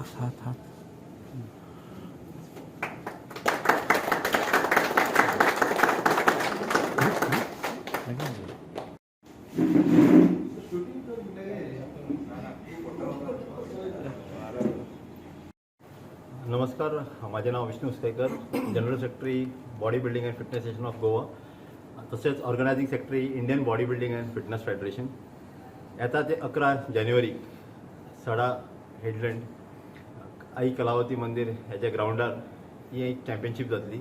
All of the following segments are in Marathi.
हात नमस्कार, माझे नाव Vishnu Ustekar, general secretary body building and fitness session of Goa, तसेच organising secretary Indian body building and fitness federation. येता ते 11 जानेवारी सडा हेडलँड आई कलावती मंदिर ह्याच्या ग्राउंडार ही एक चॅम्पियनशीप जातली.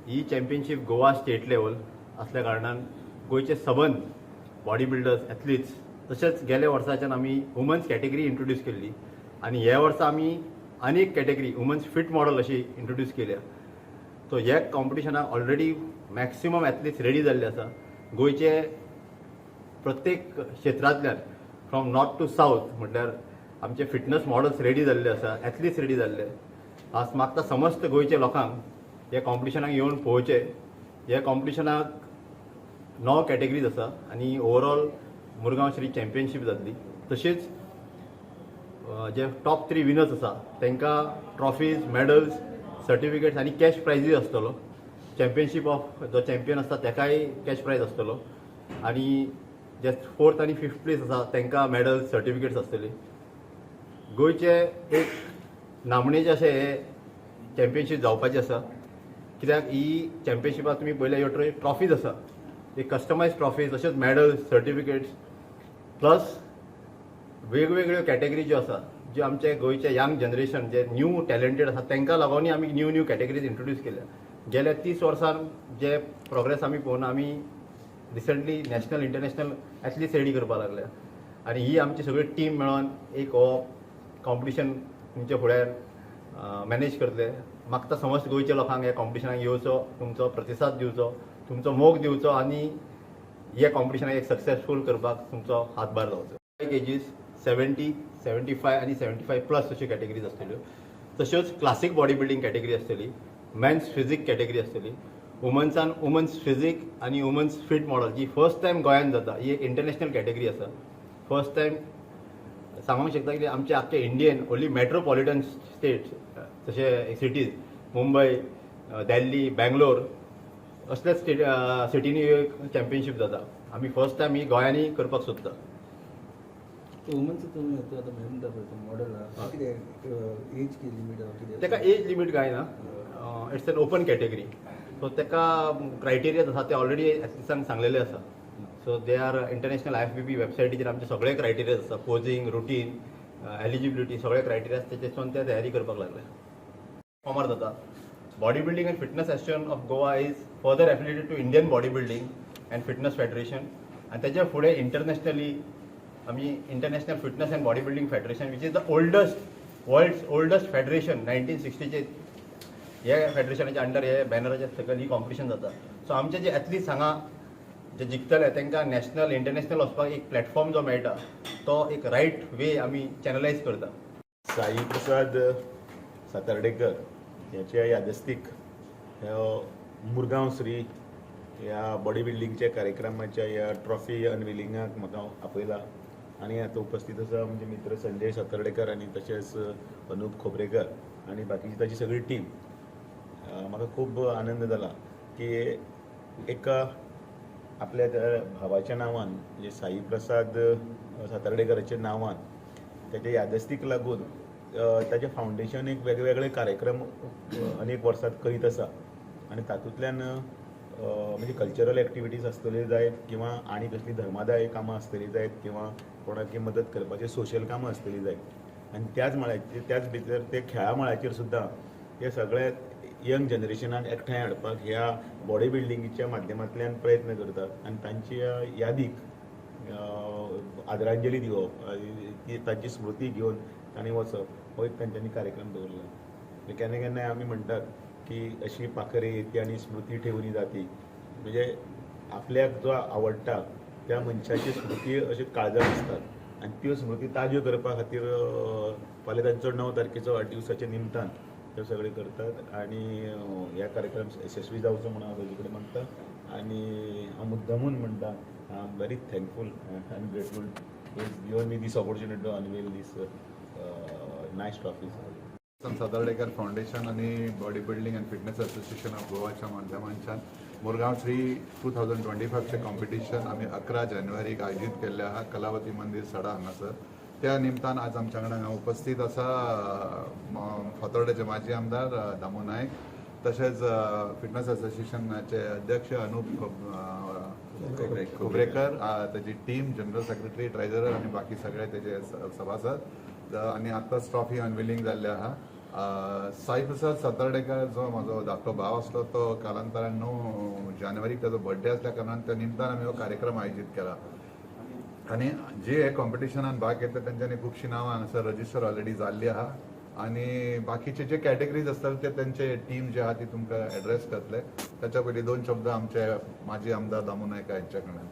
ही चॅम्पियनशीप गोवा स्टेट लेवल असल्या कारणान गोयचे सबंद बॉडी बिल्डर्स एथलीट्स तसेच गेल्या वर्साच्यान आमी वुमन्स कॅटेगरी इंट्रोड्यूस केल्ली आणि ह्या वर्सा आमी अनेक कॅटेगरी वुमन्स फिट मॉडल अशी इंट्रोड्यूस केल्या. सो ह्या कॉम्पिटिशनाक ऑलरेडी मॅक्सिमम एथलीट्स रेडी जाल्ले आसा. गोयचे प्रत्येक क्षेत्रांतल्यान फ्रॉम नॉर्थ टू साऊथ म्हटल्यार आमचे फिटनेस मॉडल्स रेडी जाल्ले आसा, एथलीट्स रेडी जाल्ले. आज मागता समस्त गोयच्या लोकांक ह्या कॉम्पिटिशनाक येवन पळोवचे. ह्या कॉम्पिटिशनाक 9 कॅटेगरीज आसा आणि ओवरऑल मुरगांव श्री चॅम्पियनशीप जातली. तशेंच जे टॉप 3 विनर्स आसा तांकां ट्रॉफीज, मेडल्स, सर्टिफिकेट्स आनी कॅश प्रायजीस आसतलो. चॅम्पियनशीप ऑफ जो चॅम्पियन आसता ताकाय कॅश प्रायज आसतलो आणि जे 4th आणि 5th प्लेस आसा तांकां मेडल्स, सर्टिफिकेट्स आसतली. गोयचे एक नामणेचे अशें हे चॅम्पियनशीप जावपाची आसा, कित्याक ही चॅम्पियनशिपाक तुमी पळयल्या ह्यो ट्रॉफीज आसा, एक कस्टमायज ट्रॉफीज, तशेंच मेडल्स, सर्टिफिकेट्स प्लस वेगवेगळ्यो कॅटेगरी ज्यो आसा, ज्यो आमचे गोयचे यंग जनरेशन जे न्यू टॅलंटेड आसा तांकां लागून आमी न्यू कॅटेगरीज इंट्रोड्यूस केल्या. गेल्या 30 वर्सान जे प्रोग्रेस आमी पळोवन आमी recently national international athletes ready करपाक लागल्या आणि ही आमची सगळी टीम मेळोन एक हो कॉम्पिटिशन तुमच्या फुड्यान मॅनेज करतले. मागता समस्त गोयच्या लोकांक ह्या कॉम्पिटिशनाक येवचो, तुमचो प्रतिसाद दिवचो, तुमचो मोग दिवचो आणि ह्या कॉम्पिटिशनाक एक सक्सेसफूल करपाक तुमचो हातभार लावचो. एजीस 70, 75 आणि 75 प्लस अशी कॅटेगरीज आसतल्यो. तश्योच क्लासीक बॉडी बिल्डिंग कॅटेगरी आसतली, मेन्स फिजीक कॅटेगरी आसतली, वुमन्सान वुमन्स फिजीक आणि वुमन्स फिट मॉडल जी फर्स्ट टायम गोंयांत जाता. ही एक इंटरनॅशनल कॅटेगरी आसा. फर्स्ट टायम सांगूंक शकता की आमचे आख्खे इंडियन ओन्ली मेट्रोपॉलिटन स्टेट्स जशे सिटीज मुंबय, दिल्ली, बँगलोर असल्याच सिटीनी चॅम्पियनशीप जाता. आमी फर्स्ट टायम ही गोंयांनी करपाक सोदता. वुमनचं तुम्ही आता म्हणता पळय मॉडल एज की लिमिट ताका एज लिमिट काय ना, it's an open category. So ताका क्रायटेरियाज आसा ते ऑलरेडी एथलीट्सांक सांगलेले आसा. So they are international IFBB वेबसायटीचेर आमचे सगळे क्रायटेरियाज आसा, पोजिंग, रुटीन, एलिजिबिलिटी सगळे क्रायटेरियाज तेचेसून ते तयारी करपाक लागले. फॉर्मर जाता. Body building and fitness association of Goa is further affiliated to Indian body building and fitness federation आणि त्याच्या फुडें इंटरनॅशनली आम्ही international fitness and body building federation which is the world's oldest federation 1960चे हे फेडरेशनाच्या अंडर हे बॅनराच्या सकयल ही कॉम्पिटिशन जाता. सो आमचे जे एथलीट्स हांगा जे जिखतले तांकां नॅशनल इंटरनॅशनल वचपाक एक प्लॅटफॉर्म जो मेळटा तो एक रायट वे आमी चॅनलायज करता. साई प्रसाद सातर्डेकर ह्याच्या यादस्तीक मुरगांव श्री ह्या बॉडी बिल्डिंगच्या कार्यक्रमाच्या ह्या ट्रॉफी अनविलिंगाक म्हाका आपयला आणि आता उपस्थित आसा म्हणजे मित्र संजय सातर्डेकर आणि तशेंच अनूप खोबरेकर आणि बाकीची ताची सगळी टीम. म्हाका खूब आनंद जाला की एका आपल्या भावाच्या नांवान म्हणजे साई प्रसाद सातर्डेकराच्या नांवान त्याच्या यादस्तीक लागून ताचे फावंडेशन एक वेगवेगळे कार्यक्रम अनेक वर्सात करीत आसा आणि तातूंतल्यान म्हणजे कल्चरल एक्टिविटीज आसतल्यो जायत किंवा आनी कसली धर्मादाय कामां आसतलीं जायत किंवा कोणाकी मदत करपाची सोशल कामां आसतलीं जायत आणि त्याच भितर ते खेळा मळाचेर सुद्दां हे सगळे यंग जनरेशनाक एकठांय हाडपाक ह्या बॉडी बिल्डिंगीच्या माध्यमांतल्यान प्रयत्न करतात आणि तांच्या यादीक आदरांजली दिवप, तांची स्मृती घेवन तांणी वचप हो एक तांच्यांनी कार्यक्रम दवरला. केन्ना केन्नाय आमी म्हणटात की अशी पाखरे येती आणि स्मृती ठेवून जाती, म्हणजे आपल्याक जो आवडटा त्या मनशाची स्मृती अशी काळजात आसतात आणि त्यो स्मृती ताज्यो करपा खातीर फाल्यां तांचो 9 तारखेचो वाडदिवसाच्या निमतान ते सगळे करतात आणि ह्या कार्यक्रम यशस्वी जावचो म्हणून हांव ताजे कडेन मागता आणि हांव मुद्दामून म्हणटा I am very thankful and grateful is given me this opportunity to unveil this nice trophy Satardekar foundation आणि body building and fitness association of गोवाच्या माध्यमांच्यान मुरगांव श्री 2025चे कॉम्पिटिशन आम्ही 11 जानेवारीक आयोजीत केल्ले आहा कलावती मंदिर सडा हांगासर. त्या निमतान आज आमच्या कडेन हांगा उपस्थित आसा फातोर्डेचे माजी आमदार दामू नायक, तशेंच फिटनेस असोसिएशनाचे अध्यक्ष अनूप खोबरेकर, त्याची टीम, जनरल सेक्रेटरी, ट्रेझरर आणि बाकी सगळे त्याचे सभासद. आणि आताच ट्रॉफी अनविलिंग जाल्ले आहा. साई प्रसाद सातार्डेकर जो म्हाजो धाकटो भाव आसलो तो कालांतरान 9 जानेवारीक ताजो बर्थडे आसल्या कारणान त्या निमतान आमी हो कार्यक्रम आयोजीत केला. आणि जे हे कॉम्पिटिशनान भाग घेतले त्यांच्यानी खुबशीं नांवां हांगासर रजिस्टर ऑलरेडी जाल्लीं आहा. आणि बाकीचे जे कॅटेगरीज असतात ते त्यांचे टीम जे आहा ती तुमकां एड्रेस करतले. त्याच्या पयलीं 2 शब्द आमचे माजी आमदार दामू नायक यांच्या कडल्यान.